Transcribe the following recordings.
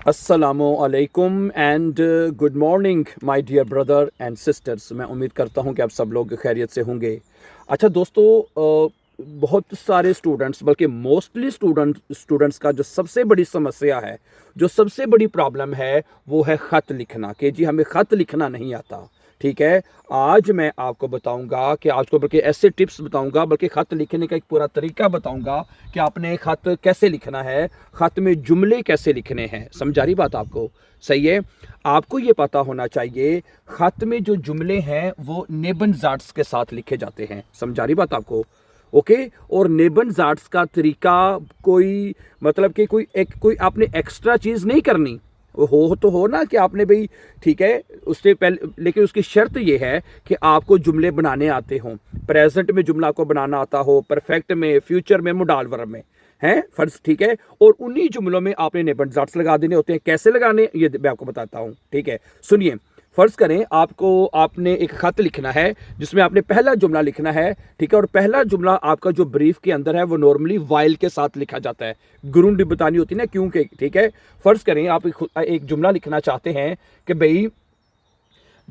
अस्सलामुअलैकुम and good morning my dear brother and sisters. मैं उम्मीद करता हूं कि आप सब लोग खैरियत से होंगे। अच्छा दोस्तों, बहुत सारे स्टूडेंट्स बल्कि मोस्टली स्टूडेंट्स का जो सबसे बड़ी समस्या है, जो सबसे बड़ी प्रॉब्लम है, वो है ख़त लिखना। कि जी हमें ख़त लिखना नहीं आता। ठीक है, आज मैं आपको बताऊंगा कि आज को बल्कि ऐसे टिप्स बताऊंगा, बल्कि ख़त लिखने का एक पूरा तरीका बताऊंगा कि आपने ख़त कैसे लिखना है, ख़त में जुमले कैसे लिखने हैं। समझा रही बात आपको? सही है। आपको ये पता होना चाहिए ख़त में जो जुमले हैं वो नेबन जाट्स के साथ लिखे जाते हैं। समझा रही बात आपको? ओके। और नेबन जाट्स का तरीका कोई मतलब कि कोई आपने एक्स्ट्रा चीज़ नहीं करनी। हो तो हो ना कि आपने भाई, ठीक है, उससे पहले, लेकिन उसकी शर्त यह है कि आपको जुमले बनाने आते हों। प्रेजेंट में जुमला को बनाना आता हो, परफेक्ट में, फ्यूचर में, मोडाल वर्ब में हैं फर्ज। ठीक है। और उन्हीं जुमलों में आपने नेबन जाट्स लगा देने होते हैं। कैसे लगाने ये मैं आपको बताता हूं। ठीक है, सुनिए। फर्ज करें आपने एक खत लिखना है जिसमें आपने पहला जुमला लिखना है। ठीक है। और पहला जुमला आपका जो ब्रीफ के अंदर है वो नॉर्मली वाइल के साथ लिखा जाता है। गुरुंड बतानी होती है ना, क्योंकि ठीक है। फर्ज करें आप एक जुमला लिखना चाहते हैं कि भाई,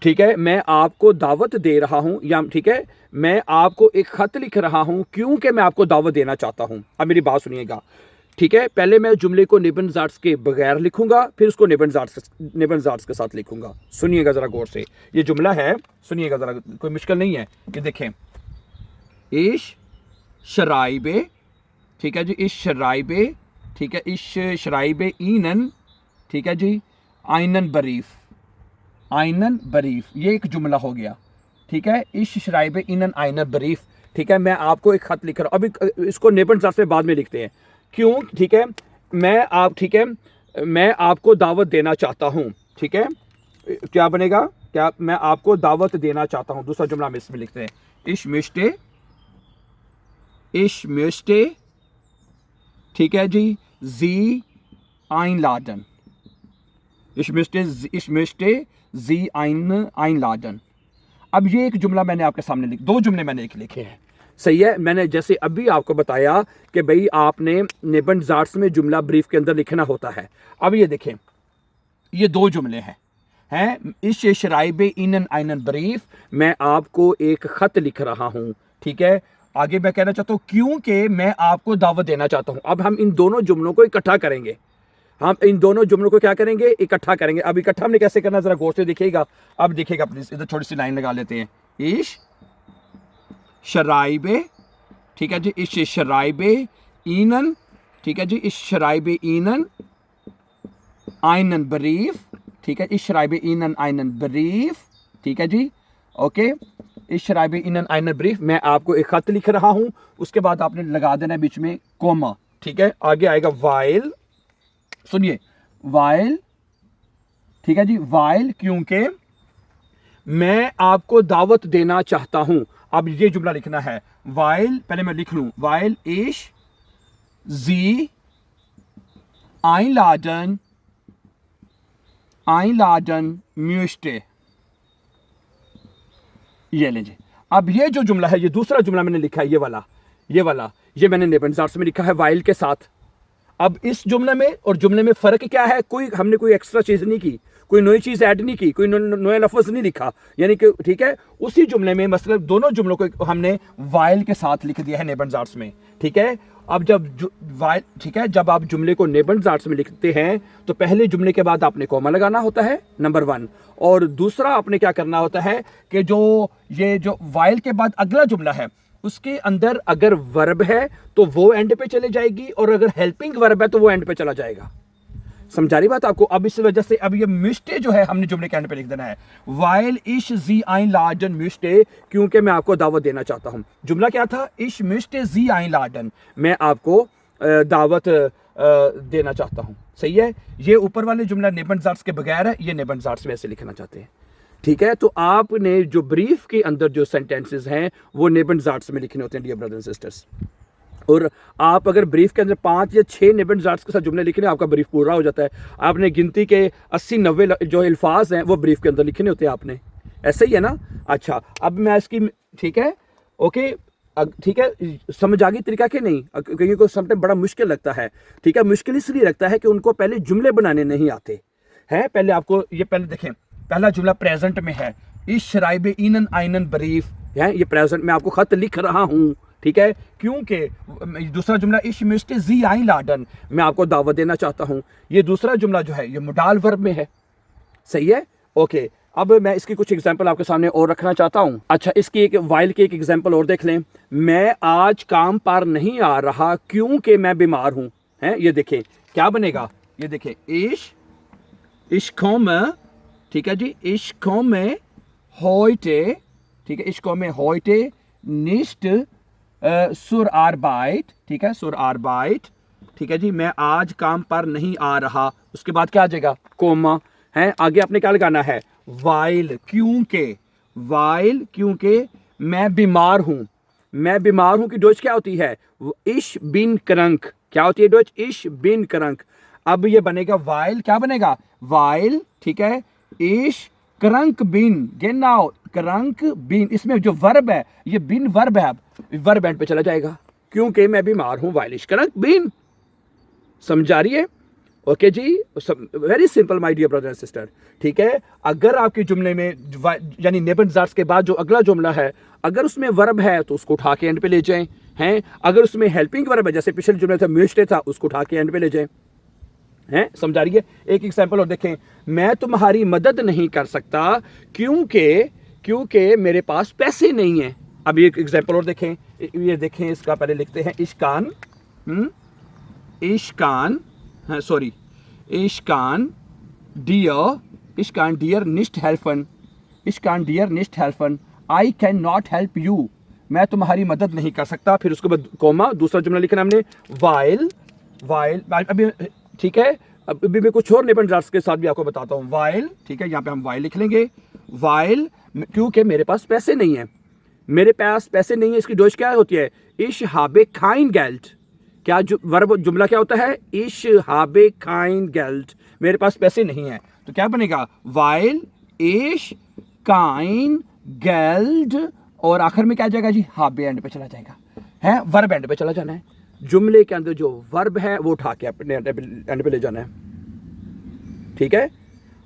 ठीक है, मैं आपको दावत दे रहा हूं, या ठीक है, मैं आपको एक खत लिख रहा हूं क्योंकि मैं आपको दावत देना चाहता हूं। अब मेरी बात सुनिएगा। ठीक है, पहले मैं जुमले को निबन जाट्स के बगैर लिखूंगा, फिर उसको निबन जाट्स के साथ लिखूंगा। सुनिएगा जरा गौर से। ये जुमला है, सुनिएगा जरा, कोई मुश्किल नहीं है। ये देखें, इश शराइबे, ठीक है जी, इश शराइबे, ठीक है, इश शराइबे ईनन, ठीक है जी, आइनन बरीफ, आइनन बरीफ, ये एक जुमला हो गया। ठीक है, इश शराइबे ईनन आइनन बरीफ। ठीक है, मैं आपको एक खत लिख रहा हूं। अभी इसको नेबन जाट्स में बाद में लिखते हैं। क्यों? ठीक है, ठीक है, मैं आपको दावत देना चाहता हूं। ठीक है, क्या बनेगा? क्या मैं आपको दावत देना चाहता हूं। दूसरा जुमला हम इसमें लिखते हैं, इश मिस्टे, ठीक है जी, जी आइन लाडन, इश मिस्टे जी आइन लाडन। अब ये एक जुमला मैंने आपके सामने दो जुमले मैंने एक लिखे हैं। सही है। मैंने जैसे अभी आपको बताया कि भाई आपने निबन जाट्स में जुमला ब्रीफ के अंदर लिखना होता है। अब ये देखें, ये दो जुमले हैं इस शराइबे इनन आइनन ब्रीफ, मैं आपको एक खत लिख रहा हूं। ठीक है, आगे मैं कहना चाहता हूं क्योंकि मैं आपको दावत देना चाहता हूं। अब हम इन दोनों जुमलों को इकट्ठा करेंगे। हम इन दोनों जुमलों को क्या करेंगे? इकट्ठा करेंगे। अब इकट्ठा हमने कैसे करना, जरा गौर से देखिएगा। अब देखिएगा, प्लीज इधर छोटी सी लाइन लगा लेते हैं। इश शराइबे, ठीक है जी, इश शराइबे ईनन, ठीक है जी, इश शराइबे ईनन आइनन बरीफ, ठीक है, इश शराइबे ईनन आइनन बरीफ, ठीक है जी, ओके। इश शराइबे ईनन आइनन बरीफ, मैं आपको एक खत लिख रहा हूं। उसके बाद आपने लगा देना है बीच में कोमा। ठीक है, आगे आएगा वाइल, सुनिए, वाइल, ठीक है जी, वाइल क्योंकि मैं आपको दावत देना चाहता हूं। अब ये जुमला लिखना है, वाइल, पहले मैं लिख लूं, वाइल इश जी आइन लाडन म्यूस्टे। ये लीजिए। अब ये जो जुमला है, ये दूसरा जुमला मैंने लिखा है, ये मैंने नेबन जाट्स में लिखा है वाइल के साथ। अब इस जुमले में और जुमले में फर्क क्या है? हमने कोई एक्स्ट्रा चीज नहीं की, कोई नई चीज ऐड नहीं की, कोई नया लफ्ज नहीं लिखा, यानी कि ठीक है, उसी जुमले में मतलब दोनों जुमलों को हमने वाइल के साथ लिख दिया है नेबन जाट्स में। ठीक है, अब ठीक है, जब आप जुमले को नेबन जाट्स में लिखते हैं तो पहले जुमले के बाद आपने कॉमा लगाना होता है, नंबर 1। और दूसरा आपने क्या करना होता है कि जो वाइल के बाद अगला जुमला है उसके अंदर अगर वर्ब है तो वो एंड पे चले जाएगी, और अगर हेल्पिंग वर्ब है तो वो एंड पे चला जाएगा। समझा रही बात आपको? अब इस वजह से अब ये मिस्टे जो है हमने जुमले के एंड पे लिख देना है, वाइल इश जी आइन लाडन मिस्टे, क्योंकि मैं आपको दावत देना चाहता हूं। जुमला क्या था? इश मिस्टे जी आइन लाडन, मैं आपको दावत देना चाहता हूं। सही है। ये ऊपर वाले जुमला नेबन जाट्स के बगैर है, ये नेबन जाट्स में ऐसे लिखना चाहते हैं। ठीक है, तो आपने जो ब्रीफ के अंदर जो सेंटेंसेस हैं वो नेबन जाट्स में लिखने होते हैं, डियर ब्रदर्स एंड सिस्टर्स। और आप अगर ब्रीफ के अंदर 5 या 6 नेबन जाट्स के साथ जुमले लिखने, आपका ब्रीफ पूरा हो जाता है। आपने गिनती के 80-90 जो अल्फाज हैं वो ब्रीफ के अंदर लिखने होते हैं आपने। ऐसा ही है ना? अच्छा, अब मैं इसकी, ठीक है, ओके, ठीक है, समझ आ गई तरीका कि नहीं? कहीं को समटाइम बड़ा मुश्किल लगता है, ठीक है। मुश्किल इसलिए लगता है कि उनको पहले जुमले बनाने नहीं आते हैं। पहले आपको ये पहले देखें, पहला जुमला प्रेजेंट में है, इस शराइबे इनन आइनन बरीफ है, ये प्रेजेंट में आपको खत लिख रहा हूँ, ठीक है। क्योंकि दूसरा जुमला इश मिस्टे जी आई लाडन, मैं आपको दावत देना चाहता हूँ, ये दूसरा जुमला जो है ये मोडाल वर्ब में है, सही है। ओके, अब मैं इसकी कुछ एग्जांपल आपके सामने और रखना चाहता हूं। अच्छा, इसकी एक वाइल की एक एग्जांपल और देख लें। मैं आज काम पर नहीं आ रहा क्योंकि मैं बीमार हूं, हैं, ये देखें क्या बनेगा, ये देखें इश्कों में, ठीक है जी, इश्कों में होइटे, ठीक है, इश्कों में होइटे निस्ट सुर आरबाइट, ठीक है, सुर आरबाइट, ठीक है जी, मैं आज काम पर नहीं आ रहा, उसके बाद क्या आ जाएगा, कोमा है। आगे आपने क्या लगाना है, वाइल क्योंकि मैं बीमार हूं, मैं बीमार हूं की डोच क्या होती है, इश बिन करंक, क्या होती है डोच, इश बिन करंक। अब ये बनेगा वाइल, क्या बनेगा, वाइल, ठीक है, इश करंक बिन, गेनाउ करंक बिन, इसमें जो वर्ब है ये बिन वर्ब है, अब वर्ब एंड पे चला जाएगा, क्योंकि मैं बीमार हूं, वाइल इश करंक बिन। समझ आ रही है? ओके जी, very simple my dear brother and sister, ठीक है। अगर आपके जुमले में यानी नेबनजार्स के बाद जो अगला जुमला है, अगर उसमें वर्ब है तो उसको उठा के एंड पे ले जाएं, हैं। अगर उसमें हेल्पिंग वर्ब है, जैसे पिछले जुमले था म्यूस्टे था, उसको उठा के एंड पे ले जाएं, हैं। समझा रही है? एक एग्जांपल और देखें, मैं तुम्हारी मदद नहीं कर सकता क्योंकि मेरे पास पैसे नहीं है। अब एक एग्जांपल और देखें, ये देखें, इसका पहले लिखते हैं इश्कान, इश्कान, हाँ सॉरी, इश्कान डियर निस्ट हेल्फन, इश्कान डियर निस्ट हेल्फन, I can not help you, मैं तुम्हारी मदद नहीं कर सकता। फिर उसके बाद कोमा, दूसरा जुमला लिखना हमने, वाइल, अभी ठीक है, अभी मैं कुछ और नेबनजार्स के साथ भी आपको बताता हूँ। वाइल, ठीक है, यहाँ पे हम वाइल लिख लेंगे, वाइल क्योंकि मेरे पास पैसे नहीं है, मेरे पास पैसे नहीं है, इसकी डोज क्या होती है, इश हाबे खाइन गेल्ट, क्या वर्ब जुमला क्या होता है, इश हाबे खाइन गेल्ट, मेरे पास पैसे नहीं है, तो क्या बनेगा, वाइल इश काइन गेल्ड, और आखिर में क्या जाएगा जी, हाबे एंड पे चला जाएगा, है, वर्ब एंड पे चला जाना है। जुमले के अंदर जो वर्ब है वो उठा के अपने एंड पे ले जाना है, ठीक है।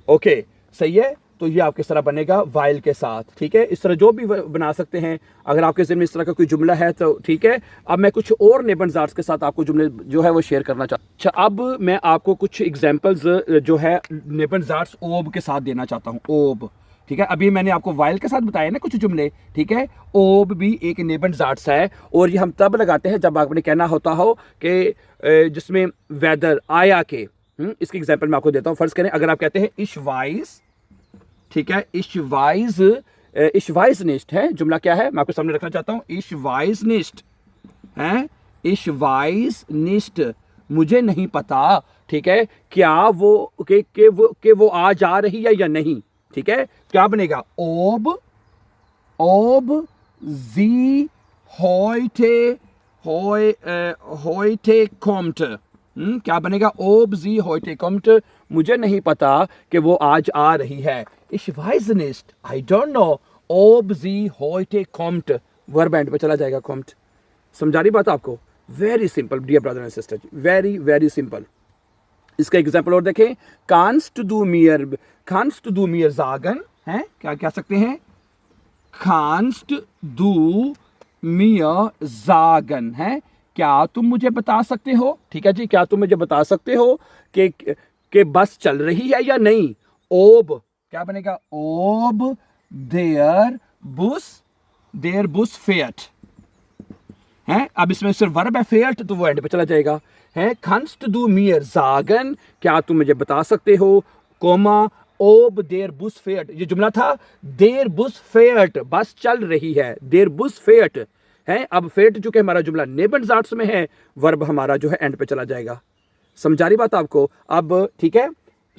ओके, सही है। तो ये आप किस तरह बनेगा, वाइल के साथ, ठीक है। इस तरह जो भी बना सकते हैं, अगर आपके ज़हन में इस तरह का कोई जुमला है तो ठीक है। अब मैं कुछ और नेबनजार्स के साथ आपको जुमले जो है वो शेयर करना चाहता हूँ। अच्छा, अब मैं आपको कुछ एग्जांपल्स जो है नेबनजार्स ओब के साथ देना चाहता हूँ, ओब, ठीक है। अभी मैंने आपको वाइल के साथ बताया ना कुछ जुमले, ठीक है। ओब भी एक नेबनजार्स है, और ये हम तब लगाते हैं जब आपने कहना होता हो कि जिसमें वेदर आया के, इसकी एग्जाम्पल मैं आपको देता हूँ। फर्ज करें, अगर आप कहते हैं इश वाइज, ठीक है, इश वाइज निस्ट है, जुमला क्या है मैं आपके सामने रखना चाहता हूं, इश वाइज निस्ट है, इश वाइज निस्ट, मुझे नहीं पता, ठीक है, क्या वो के वो आ जा रही है या नहीं, ठीक है। क्या बनेगा, ओब जी होइटे कॉम्ट, क्या बनेगा, ओब जी होइटे कॉम्ट, मुझे नहीं पता कि वो आज आ रही है। Ich weiß nicht, I don't know, ob sie heute kommt, verb end पे चला जाएगा, kommt। समझा रही बात आपको? Very simple dear brother and sister, very very simple. इसका एग्जांपल और देखें, kannst du mir sagen, हैं, क्या कह सकते हैं, kannst du mir sagen, हैं, क्या तुम मुझे बता सकते हो, ठीक है जी, क्या तुम मुझे बता सकते हो कि बस चल रही है या नहीं। ओब क्या बनेगा, ओब देयर बुस फेट, है। अब इसमें सिर्फ वर्ब है फेट, तो वो एंड पे चला जाएगा, है। kannst du mir sagen, क्या तुम मुझे बता सकते हो, कोमा, ओब देयर बुस फेट, ये जुमला था, देयर बुस फेट, बस चल रही है, देयर बुस फेट, है। अब फेट चूंकि हमारा जुमला नेबनजार्ट्स में है, वर्ब हमारा जो है एंड पे चला जाएगा। समझा रही बात आपको? अब ठीक है,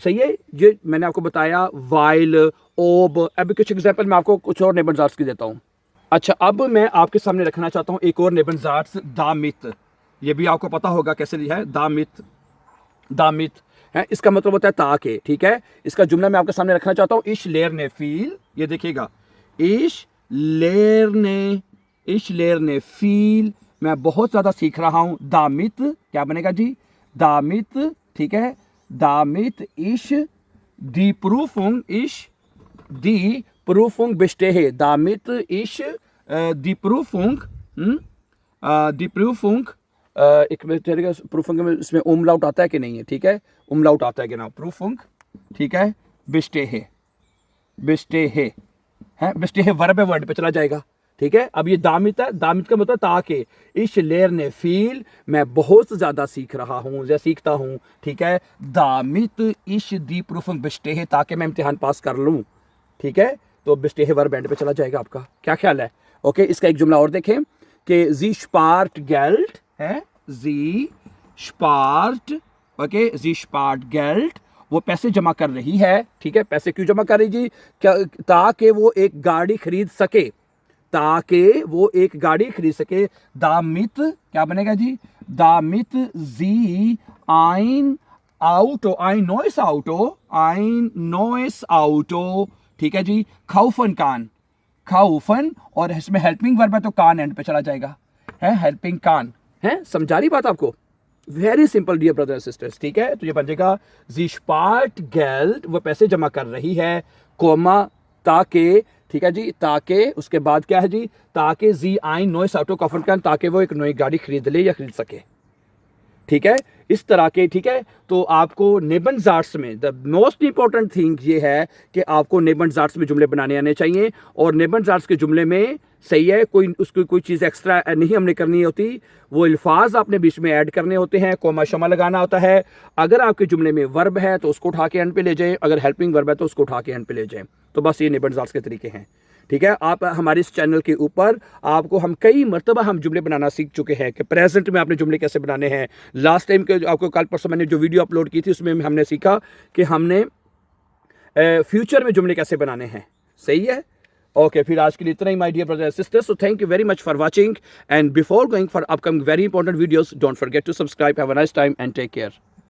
सही है। ये मैंने आपको बताया वाइल, ओब। अभी कुछ एग्जांपल मैं आपको कुछ और नेबनजार्ट्स की देता हूँ। अच्छा, अब मैं आपके सामने रखना चाहता हूँ एक और नेबनजार्ट्स, दामित। ये भी आपको पता होगा कैसे लिया है, दामित है, इसका मतलब होता है ताकि, ठीक है। इसका जुमला मैं आपके सामने रखना चाहता हूँ, इश लेर ने फील, ये देखिएगा, इश इश लेर ने फील, मैं बहुत ज़्यादा सीख रहा हूँ। दामित क्या बनेगा जी, दामित, ठीक है, दामित इश दी प्रूफुंग, इश दी प्रूफुंग बिस्टेहे, दामित इश दी प्रूफुंग, दी प्रूफुंग, एक मिनट, प्रूफुंग में इसमें उमलाउट आता है कि नहीं है, ठीक है, उमलाउट आता है कि ना, प्रूफुंग, ठीक है, बिस्टेहे, बिस्टेहे है, बिस्टेहे वर्ब है, वर्ड पे चला जाएगा, ठीक है। अब ये दामित है, दामित का मतलब ताकि, इश लेर ने फील, मैं बहुत ज्यादा सीख रहा हूँ या सीखता हूँ, ठीक है, दामित इश दी प्रूफुंग बिस्टेहे, ताकि मैं इम्तिहान पास कर लूँ, ठीक है। तो बिस्टेहे वर्ब एंड पे चला जाएगा आपका, क्या ख्याल है? ओके, इसका एक जुमला और देखें कि जी स्पार्ट गेल्ट है, जी स्पार्ट, ओके, जी स्पार्ट गेल्ट, वो पैसे जमा कर रही है, ठीक है। पैसे क्यों जमा कर रही जी? क्या, ताकि वो एक गाड़ी खरीद सके, ताकि वो एक गाड़ी खरीद सके। दामित क्या बनेगा जी, दामित जी आइन आउटो, आइन नोइस आउटो, आइन नोइस आउटो, ठीक है जी, खाउफन कान, खाउफन, और इसमें हेल्पिंग वर्ब है तो कान एंड पे चला जाएगा, है, हेल्पिंग कान, है, समझा रही बात आपको? Very simple dear brother and sisters, ठीक है। तो ये बन जाएगा जी स्पार्ट गेल्ट, वो पैसे जमा कर रही है, कोमा, ताकि, ठीक है जी, ताकि, उसके बाद क्या है जी, ताकि जी आइन नोइस आउटो कफन कान, ताकि वो एक नई गाड़ी खरीद ले या खरीद सके, ठीक है, इस तरह के, ठीक है। तो आपको नेबनजार्ट्स में द मोस्ट इंपॉर्टेंट थिंग ये है कि आपको नेबनजार्ट्स में जुमले बनाने आने चाहिए, और नेबनजार्ट्स के जुमले में सही है, कोई उसकी कोई चीज़ एक्स्ट्रा नहीं हमने करनी होती, वो अल्फाज आपने बीच में ऐड करने होते हैं, कोमा शमा लगाना होता है। अगर आपके जुमले में वर्ब है तो उसको उठा के एंड पे ले जाएं, अगर हेल्पिंग वर्ब है तो उसको उठा के एंड पे ले जाएं। तो बस ये नेबनजार्ट्स के तरीके हैं, ठीक है। आप हमारे इस चैनल के ऊपर आपको हम कई मरतबा हम जुमले बनाना सीख चुके हैं कि प्रेजेंट में आपने जुमले कैसे बनाने हैं। लास्ट टाइम के आपको कल परसों मैंने जो वीडियो अपलोड की थी उसमें हमने सीखा कि हमने फ्यूचर में जुमले कैसे बनाने हैं, सही है। ओके, फिर आज के लिए इतना ही my dear brother and sisters. So thank you very much for watching, and before going for upcoming very important videos, don't forget to subscribe. Have a nice time and take care.